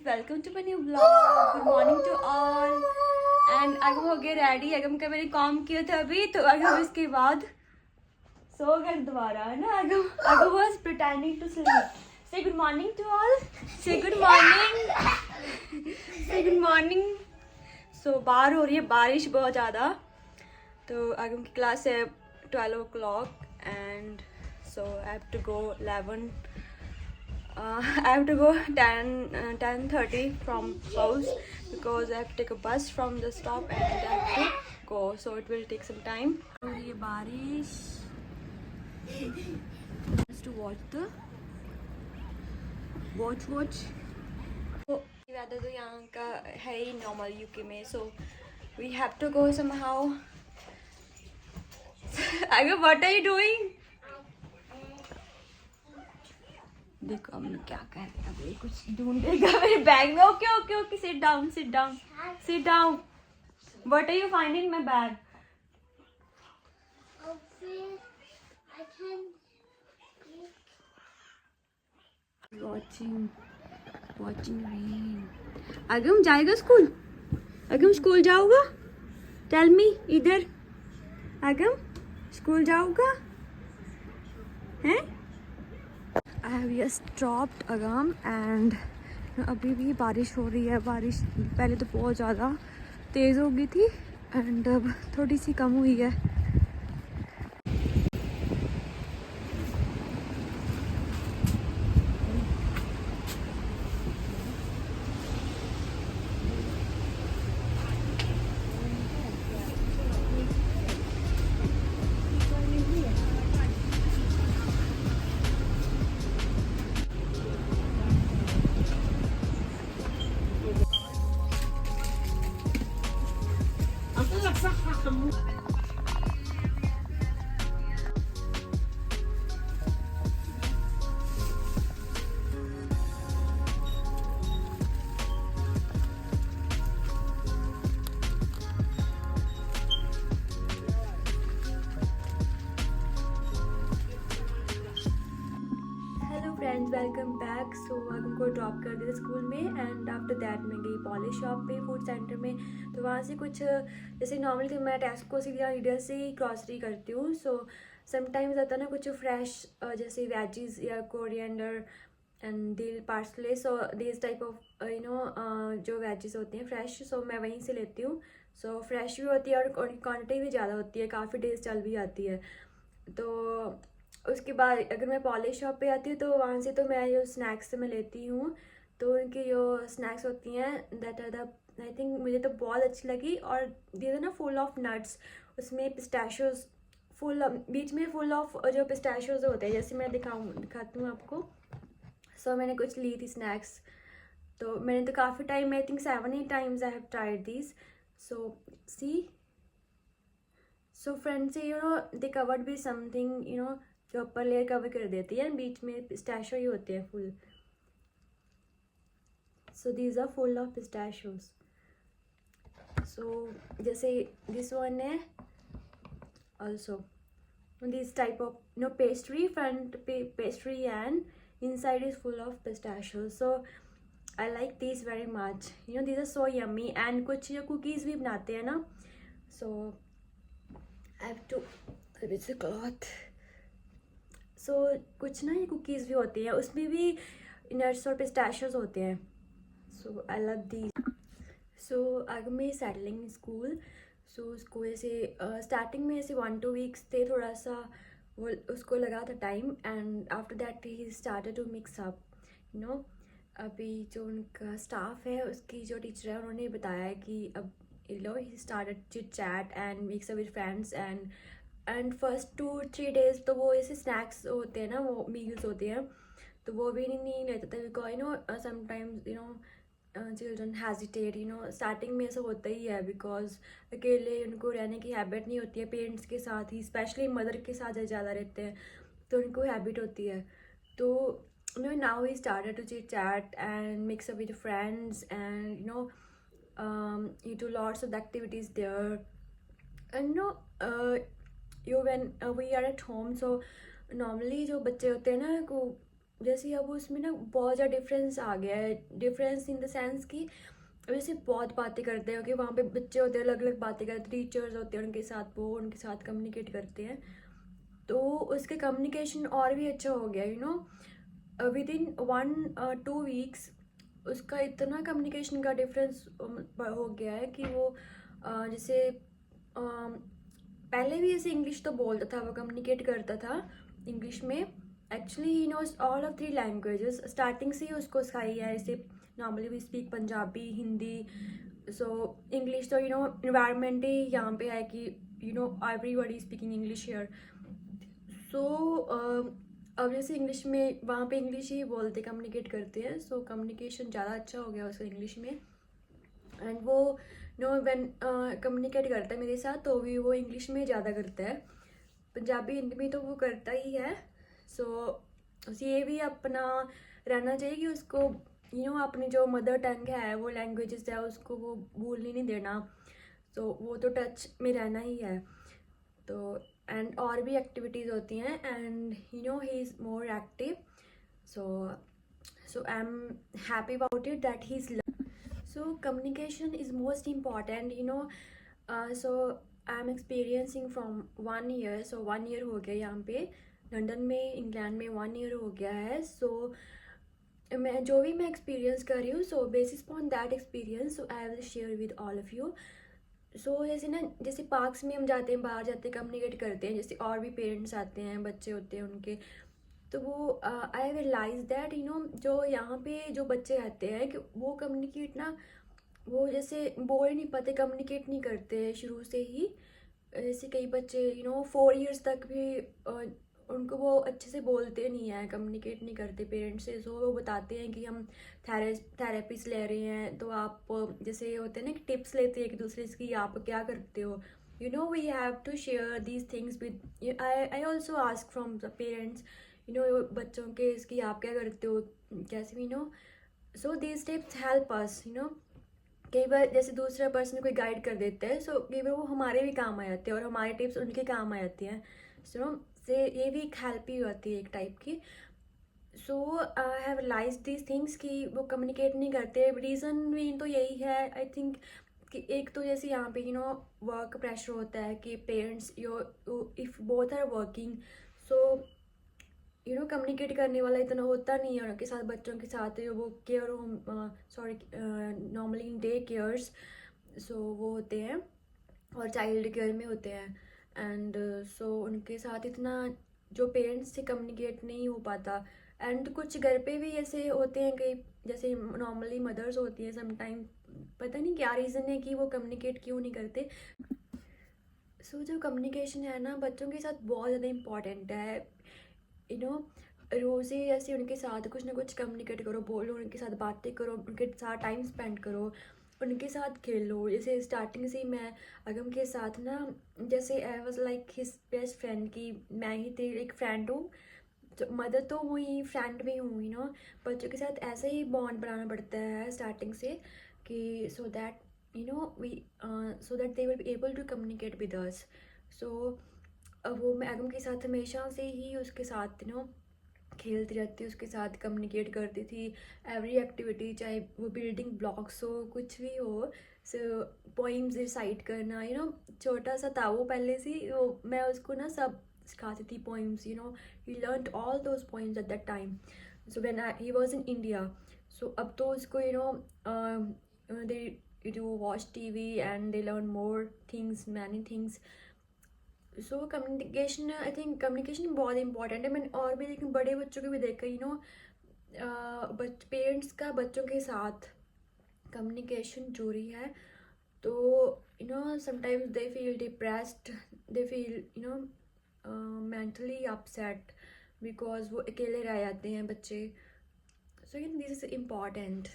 welcome to my new vlog. Good morning to all. And अगम हो गए ready. अगम का मैंने काम किया था अभी, तो अगम इसके बाद सो गए दोबारा है ना. अगम was pretending to sleep. Say good morning to all. Say good morning. Say good morning. So बाहर हो रही है बारिश बहुत ज़्यादा, तो अगम की क्लास है 12 o'clock and so I have to go 11. I have to go 10:30 from house because I have to take a bus from the stop and I have to go, so it will take some time. और ये बारिश just to watch तो weather तो यहाँ का है ही normal UK में, so we have to go somehow. Aga, what are you doing? देखो हम लोग क्या कर रहे हैं. अभी कुछ ढूंढेगा मेरे बैग में. Okay okay okay, sit down sit down sit down. What are you finding in my bag? Watching rain. Agam जाएगा स्कूल? अगम स्कूल जाओगा? टेल मी इधर. अगम स्कूल जाओगा? हैं? I have just dropped Agam and अभी भी बारिश हो रही है. बारिश पहले तो बहुत ज़्यादा तेज़ हो गई थी एंड अब थोड़ी सी कम हुई है. Friends welcome back. सो अगम को ड्रॉप कर दिया स्कूल में एंड आफ्टर दैट मैं गई पॉलिश शॉप पे फूड सेंटर में. तो वहाँ से कुछ जैसे नॉर्मली तो मैं टेस्को से या लीडर से ही ग्रॉसरी करती हूँ. सो समटाइम्स आता है ना कुछ फ्रेश जैसे वेजीज या कोरिएंडर एंड दिल parsley, so this type of जो वेजीज होती हैं फ्रेश, सो मैं वहीं से लेती हूँ. सो फ्रेश भी होती है और क्वान्टिटी भी ज़्यादा होती है, काफ़ी डेज चल भी जाती है. तो उसके बाद अगर मैं पॉलिश शॉप पे आती हूँ तो वहाँ से तो मैं जो स्नैक्स मैं लेती हूँ, तो उनकी जो स्नैक्स होती हैं that are the I think मुझे तो बहुत अच्छी लगी. और दीज आर ना फुल ऑफ नट्स, उसमें पिस्टैशियोज फुल बीच में फुल ऑफ जो पिस्टैशियोज होते हैं, जैसे मैं दिखाती हूँ आपको. सो मैंने कुछ ली थी स्नैक्स, तो मैंने तो काफ़ी time I think 7-8 times I have tried this. So see so friends they covered भी समथिंग जो ऊपर लेयर कवर कर देती है, बीच में पिस्टैशियो ही होते हैं full. So these are full of pistachios. So जैसे दिस वन है also this type of pastry, front pastry and inside is full of pistachios. So I like these very much. These are so yummy. And कुछ ये cookies भी बनाते हैं ना. So I have to with the cloth. So कुछ ना ये cookies भी होती हैं, उसमें भी नट्स और पिस्टैशियोज होते हैं. सो आई लव दी. सो अगर मैं सेटलिंग स्कूल, सो उसको ऐसे स्टार्टिंग में ऐसे 1-2 weeks थे, थोड़ा सा वो उसको लगा था time and after that he started to mix up. अभी जो उनका स्टाफ है, उसकी जो टीचर है, उन्होंने बताया है कि अब he started chit chat and mix up with friends and first 2-3 days तो वो ऐसे स्नैक्स होते हैं ना, वो मील्स होते हैं, तो वो भी नहीं लेते थे because sometimes children hesitate. Starting में ऐसा होता ही है बिकॉज अकेले उनको रहने की हैबिट नहीं होती है. पेरेंट्स के साथ ही, स्पेशली मदर के साथ ज़्यादा रहते हैं, तो उनको हैबिट होती है. तो now he started to chit chat and mix up with friends and you do lots of activities there. And when we are at home, so normally जो बच्चे होते हैं ना, को जैसे अब उसमें ना बहुत ज़्यादा डिफरेंस आ गया है, डिफरेंस इन द सेंस कि वैसे बहुत बातें करते हैं कि वहाँ पे बच्चे होते हैं, अलग अलग बातें करते, टीचर्स होते हैं उनके साथ, वो उनके साथ कम्युनिकेट करते हैं, तो उसके कम्युनिकेशन और भी अच्छा हो गया, you know with in 1-2 weeks उसका इतना कम्युनिकेशन का डिफरेंस हो गया है कि वो जैसे पहले भी ऐसे इंग्लिश तो बोलता था, वो कम्युनिकेट करता था इंग्लिश में। Actually he knows all of 3 languages, starting से ही उसको सिखाई है। ऐसे normally we speak Punjabi, Hindi, so English तो यू नो इन्वायरमेंट ही यहाँ पे है कि you know everybody speaking English here. So अब जैसे इंग्लिश में वहाँ पे इंग्लिश ही बोलते कम्युनिकेट करते हैं, सो कम्युनिकेशन ज़्यादा अच्छा हो गया उसका इंग्लिश में। एंड वो नो व्हेन कम्युनिकेट करता है मेरे साथ तो भी वो इंग्लिश में ज़्यादा करता है, पंजाबी हिंदी में तो वो करता ही है। सो ये भी अपना रहना चाहिए कि उसको यू नो अपनी जो मदर टंग है, वो लैंग्वेजेस है, उसको वो भूलने नहीं देना। सो वो तो टच में रहना ही है। तो एंड और भी एक्टिविटीज़ होती हैं, and you know he is more active. So I am happy about it that he is. So communication is most important, you know. So I'm experiencing from 1 year, so 1 year हो गया यहाँ पे London में, England में 1 year हो गया है। सो मैं जो भी मैं एक्सपीरियंस कर रही हूँ, so basis on that experience so I will share with all of you. So जैसे ना, जैसे पार्क्स में हम जाते हैं, बाहर जाते हैं, कम्युनिकेट करते हैं, जैसे और भी पेरेंट्स आते हैं, बच्चे होते हैं उनके, तो वो आई रियलाइज दैट यू नो जो यहाँ पे जो बच्चे रहते हैं कि वो कम्युनिकेट ना, वो जैसे बोल नहीं पाते, कम्युनिकेट नहीं करते शुरू से ही। जैसे कई बच्चे यू नो 4 years तक भी उनको वो अच्छे से बोलते नहीं है, कम्युनिकेट नहीं करते पेरेंट्स से। सो वो बताते हैं कि हम थेरेपीज ले रहे हैं, तो आप जैसे होते हैं ना कि टिप्स लेते हैं एक दूसरे से कि आप क्या करते हो, you know we have to share these things with I also ask from the parents, you know बच्चों के इसकी आप क्या करते हो, कैसे you know. So these tips help us, you know. कई बार जैसे दूसरा पर्सन कोई गाइड कर देता है, सो कई बार वो हमारे भी काम आ जाते हैं और हमारे टिप्स उनके काम आ जाती हैं। सो से ये भी एक हेल्प ही होती है एक टाइप की। So I have realise these things कि वो कम्युनिकेट नहीं करते, रीज़न मेन तो यही है आई थिंक कि एक तो जैसे यहाँ पे यू नो वर्क प्रेशर होता है कि parents your if both are working, so you know communicate करने वाला इतना होता नहीं है उनके साथ, बच्चों के साथ वो care home, sorry normally in day cares, so वो होते हैं और चाइल्ड केयर में होते हैं। एंड सो उनके साथ इतना जो पेरेंट्स से कम्युनिकेट नहीं हो पाता। एंड कुछ घर पे भी ऐसे होते हैं कई, जैसे नॉर्मली मदर्स होती हैं समटाइम, पता नहीं क्या रीज़न है कि वो कम्युनिकेट क्यों नहीं करते। सो जो कम्युनिकेशन है ना बच्चों के साथ बहुत ज़्यादा इम्पॉर्टेंट है, यू नो। रोज़ ही ऐसे उनके साथ कुछ ना कुछ कम्युनिकेट करो, बोलो उनके साथ, बातें करो, उनके साथ टाइम स्पेंड करो, उनके साथ खेलो। जैसे स्टार्टिंग से ही मैं अगम के साथ ना, जैसे I was like his best friend, की मैं ही तेरी एक फ्रेंड हूँ, तो मदर तो हुई, फ्रेंड भी हूँ, यू नो। बच्चों के साथ ऐसे ही बॉन्ड बनाना पड़ता है स्टार्टिंग से कि so that you know we so that they will be able to communicate with us. So वो मैं अगम के साथ हमेशा से ही उसके साथ यू नो खेलती रहती, उसके साथ कम्युनिकेट करती थी एवरी एक्टिविटी, चाहे वो बिल्डिंग ब्लॉक्स हो, कुछ भी हो। सो पोइम्स रिसाइट करना, यू नो छोटा सा था वो पहले से ही, वो मैं उसको ना सब सिखाती थी poems, you know he learn all those poems at that time. So when he was in India, so अब तो उसको you know they do watch TV and they learn more things, many things. So communication, I think communication बहुत important है। मैंने और भी लेकिन बड़े बच्चों को भी देखा, यू नो पेरेंट्स का बच्चों के साथ कम्युनिकेशन जरूरी है। तो you know sometimes they feel depressed, they feel you know mentally upset because वो अकेले रह जाते हैं बच्चे। So this is important.